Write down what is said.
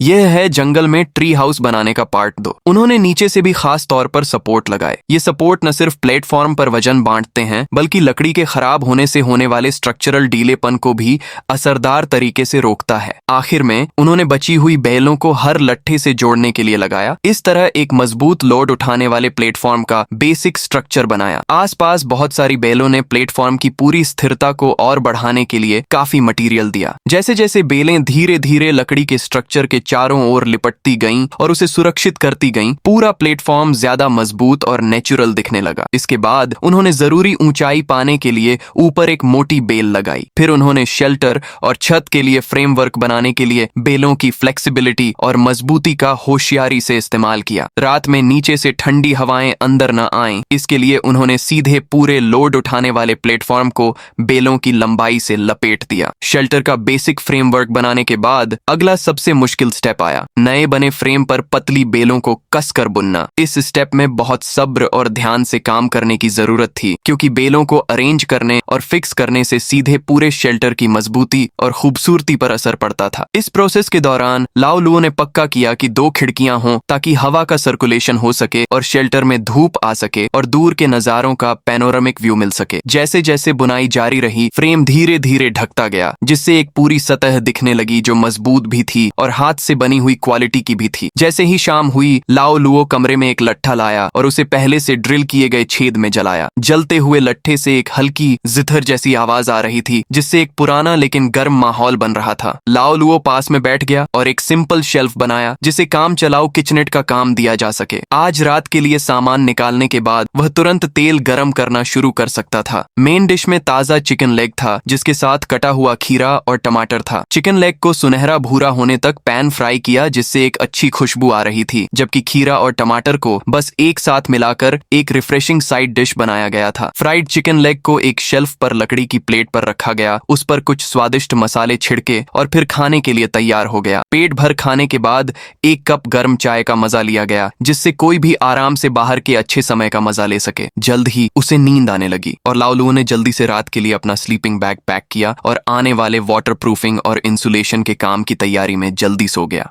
यह है जंगल में ट्री हाउस बनाने का पार्ट 2। उन्होंने नीचे से भी खास तौर पर सपोर्ट लगाए। ये सपोर्ट न सिर्फ प्लेटफॉर्म पर वजन बांटते हैं बल्कि लकड़ी के खराब होने से होने वाले स्ट्रक्चरल ढीलेपन को भी असरदार तरीके से रोकता है। आखिर में उन्होंने बची हुई बेलों को हर लट्ठे से जोड़ने के लिए लगाया। इस तरह एक मजबूत लोड उठाने वाले प्लेटफॉर्म का बेसिक स्ट्रक्चर बनाया। आसपास बहुत सारी बेलों ने प्लेटफॉर्म की पूरी स्थिरता को और बढ़ाने के लिए काफी मटेरियल दिया। जैसे जैसे बेलें धीरे धीरे लकड़ी के स्ट्रक्चर के चारों ओर लिपटती गईं और उसे सुरक्षित करती गईं, पूरा प्लेटफॉर्म ज्यादा मजबूत और नेचुरल दिखने लगा। इसके बाद उन्होंने जरूरी ऊंचाई पाने के लिए ऊपर एक मोटी बेल लगाई। फिर उन्होंने शेल्टर और छत के लिए फ्रेमवर्क बनाने के लिए बेलों की फ्लेक्सिबिलिटी और मजबूती का होशियारी से इस्तेमाल किया। रात में नीचे से ठंडी हवाएं अंदर न आएं, इसके लिए उन्होंने सीधे पूरे लोड उठाने वाले प्लेटफॉर्म को बेलों की लंबाई से लपेट दिया। शेल्टर का बेसिक फ्रेमवर्क बनाने के बाद अगला सबसे मुश्किल स्टेप आया। नए बने फ्रेम पर पतली बेलों को कसकर बुनना। इस स्टेप में बहुत सब्र और ध्यान से काम करने की जरूरत थी, क्योंकि बेलों को अरेंज करने और फिक्स करने से सीधे पूरे शेल्टर की मजबूती और खूबसूरती पर असर पड़ता था। इस प्रोसेस के दौरान लाओ लुओ ने पक्का किया कि 2 खिड़कियां हों ताकि हवा का सर्कुलेशन हो सके और शेल्टर में धूप आ सके और दूर के नजारों का पैनोरामिक व्यू मिल सके। जैसे जैसे बुनाई जारी रही, फ्रेम धीरे धीरे ढकता गया, जिससे एक पूरी सतह दिखने लगी जो मजबूत भी थी और हाथ से बनी हुई क्वालिटी की भी थी। जैसे ही शाम हुई, लाओ लुओ कमरे में एक लट्ठा लाया और उसे पहले से ड्रिल किए गए छेद में जलाया। जलते हुए लट्ठे से एक हल्की जिथर जैसी आवाज आ रही थी, जिससे एक पुराना लेकिन गर्म माहौल बन रहा था। लाओ लुओ पास में बैठ गया और एक सिंपल शेल्फ बनाया जिसे काम चलाओ किचनेट का काम दिया जा सके। आज रात के लिए सामान निकालने के बाद वह तुरंत तेल गरम करना शुरू कर सकता था। मेन डिश में ताजा चिकन लेग था, जिसके साथ कटा हुआ खीरा और टमाटर था। चिकन लेग को सुनहरा भूरा होने तक पैन फ्राई किया, जिससे एक अच्छी खुशबू आ रही थी, जबकि खीरा और टमाटर को बस एक साथ मिलाकर एक रिफ्रेशिंग साइड डिश बनाया गया था। फ्राइड चिकन लेग को एक शेल्फ पर लकड़ी की प्लेट पर रखा गया, उस पर कुछ स्वादिष्ट मसाले छिड़के और फिर खाने के लिए तैयार हो गया। पेट भर खाने के बाद 1 कप गर्म चाय का मजा लिया गया, जिससे कोई भी आराम से बाहर के अच्छे समय का मजा ले सके। जल्द ही उसे नींद आने लगी और लाओ लुओ ने जल्दी से रात के लिए अपना स्लीपिंग बैग पैक किया और आने वाले वाटर प्रूफिंग और इंसुलेशन के काम की तैयारी में जल्दी सो गया।